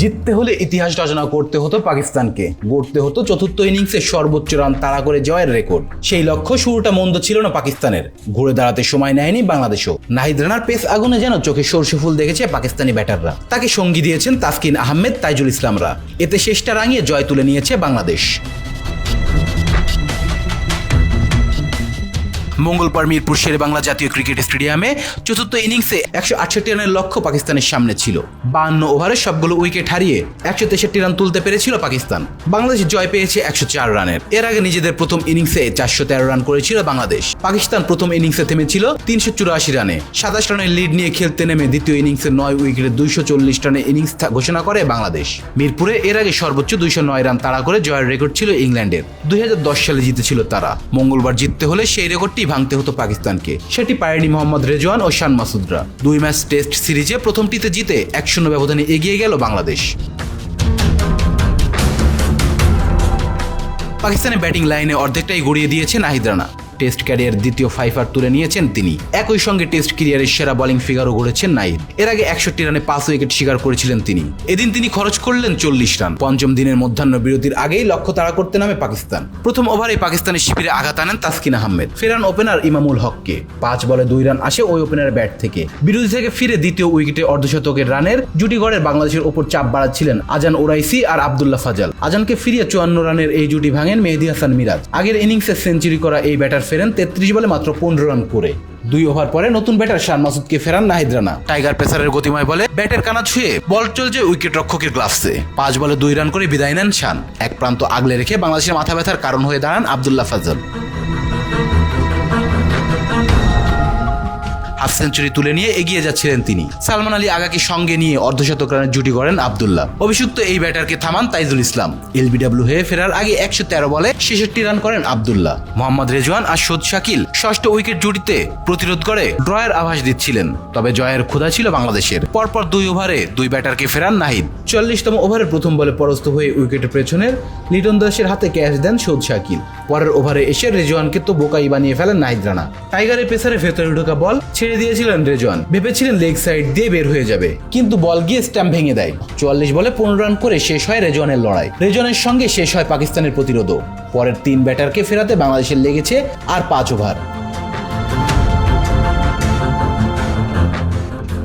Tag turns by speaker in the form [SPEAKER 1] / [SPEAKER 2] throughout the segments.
[SPEAKER 1] জিততে হলে ইতিহাস রচনা করতে হতো পাকিস্তানকে, গড়তে হতো চতুর্থ ইনিংসে সর্বোচ্চ রান তাড়া করে জয়ের রেকর্ড। সেই লক্ষ্য শুরুটা মন্দ ছিল না পাকিস্তানের, ঘুরে দাঁড়াতে সময় নেয়নি বাংলাদেশও। নাহিদ রানার পেস আগুনে যেন চোখে সর্ষে ফুল দেখেছে পাকিস্তানি ব্যাটাররা। তাকে সঙ্গী দিয়েছেন তাসকিন আহমেদ, তাইজুল ইসলামরা। এতে শেষটা রাঙিয়ে জয় তুলে নিয়েছে বাংলাদেশ। মঙ্গলবার মিরপুর শেরেবাংলা জাতীয় ক্রিকেট স্টেডিয়ামে চতুর্থ ইনিংসে 168 রানের লক্ষ্য পাকিস্তানের সামনে ছিল। 52 ওভারে সবগুলো উইকেট হারিয়ে 163 রান তুলতে পেরেছিল পাকিস্তান। বাংলাদেশ জয় পেয়েছে 104 রানের। এর আগে নিজেদের প্রথম ইনিংসে 413 রান করেছিল বাংলাদেশ। পাকিস্তান প্রথম ইনিংসে থেমেছিল 384 রানে। 27 রানের লিড নিয়ে খেলতে নেমে দ্বিতীয় ইনিংসে 9 উইকেটে 240 রানের ইনিংস ঘোষণা করে বাংলাদেশ। মিরপুরে এর আগে সর্বোচ্চ 209 রান তাড়া করে জয়ের রেকর্ড ছিল ইংল্যান্ডের। 2010 সালে জিতেছিল তারা। মঙ্গলবার জিততে হলে সেই রেকর্ডটি ভাঙতে হতো পাকিস্তানকে। সেটি পারেনি মোহাম্মদ রেজওয়ান ও শান মাসুদরা। 2 ম্যাচ টেস্ট সিরিজে প্রথমটিতে জিতে 1-0 ব্যবধানে এগিয়ে গেল বাংলাদেশ। পাকিস্তানের ব্যাটিং লাইনে অর্ধেকটাই গড়িয়ে দিয়েছে নাহিদ রানা। টেস্ট ক্যারিয়ার দ্বিতীয় 5 তুলে নিয়েছেন তিনি। একই সঙ্গে টেস্ট ক্যারিয়ারের সেরা বোলিং ফিগারও গড়েছেন নাহিদ। এর আগে 61 রানে 5 উইকেট শিকার করেছিলেন তিনি। এদিন তিনি খরচ করলেন 40 রান। পঞ্চম দিনের মধ্যাহ্ন বিরতির আগেই লক্ষ্য তাড়া করতে নামে পাকিস্তান। প্রথম ওভারে পাকিস্তানের শিবিরে আঘাত আনেন তাসকিন আহমেদ। ফেরান ওপেনার ইমামুল হককে। 5 বলে 2 রান আসে ওই ওপেনারের ব্যাট থেকে। বিরতি থেকে ফিরে দ্বিতীয় উইকেটে অর্ধশতকের রানের জুটি গড়ের বাংলাদেশের ওপর চাপ বাড়াচ্ছিলেন আজান ওরাইসি আর আব্দুল্লাহ ফাজাল। আজানকে ফিরিয়ে 54 রানের এই জুটি ভাঙেন মেহেদী হাসান মিরাজ। আগের ইনিংসে সেঞ্চুরি করা এই ব্যাটার ফেরেন 33 বলে মাত্র 15 রান করে। 2 ওভার পরে নতুন ব্যাটার শান মাসুদকে ফেরান নাহিদ রানা। টাইগার পেসারের গতিময় বলে ব্যাটের কানা ছুঁয়ে বল চলছে উইকেট রক্ষকের গ্লাভসে। 5 বলে 2 রান করে বিদায় নেন শান। এক প্রান্ত আগলে রেখে বাংলাদেশের মাথা ব্যথার কারণ হয়ে দাঁড়ান আব্দুল্লাহ ফাজাল। হাফ সেঞ্চুরি তুলে নিয়ে এগিয়ে যাচ্ছিলেন তিনি। সালমান আলী আগাকে সঙ্গে নিয়ে অর্ধশতক রানের জুটি গড়েন আব্দুল্লাহ। অভিষিক্ত এই ব্যাটারকে থামান তাইজুল ইসলাম। এলবিডব্লিউ হয়ে ফেরার আগে 113 বলে 66 রান করেন আব্দুল্লাহ। মোহাম্মদ রেজওয়ান আর শোদ শাকিল ষষ্ঠ উইকেট জুটিতে প্রতিরোধ করে ড্রয়ের আভাস দিচ্ছিলেন। তবে জয়ের ক্ষুধা ছিল বাংলাদেশের। পরপর 2 ওভারে 2 ব্যাটারকে ফেরান নাহিদ। 44তম ওভারের প্রথম বলে পরাস্ত হয়ে উইকেটের পেছনের লিটন দাসের হাতে ক্যাচ দেন শোদ শাকিল। পরের ওভারে এসে রেজওয়ানকে তো বোকাই বানিয়ে ফেলেন নাহিদ রানা। টাইগারের পেসারে ভেতরে ঢোকা বল ছেড়ে দিয়েছিলেন রেজওয়ান। ভেবেছিলেন লেগ সাইড দিয়ে বের হয়ে যাবে, কিন্তু বল গিয়ে স্ট্যাম্প ভেঙে দেয়। 44 বলে 15 রান করে শেষ হয় রেজওয়ানের লড়াই। রেজওয়ানের সঙ্গে শেষ হয় পাকিস্তানের প্রতিরোধও। পরের 3 ব্যাটারকে ফেরাতে বাংলাদেশের লেগেছে আর 5 over.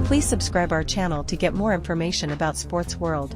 [SPEAKER 2] Please subscribe our channel to get more information about Sports World.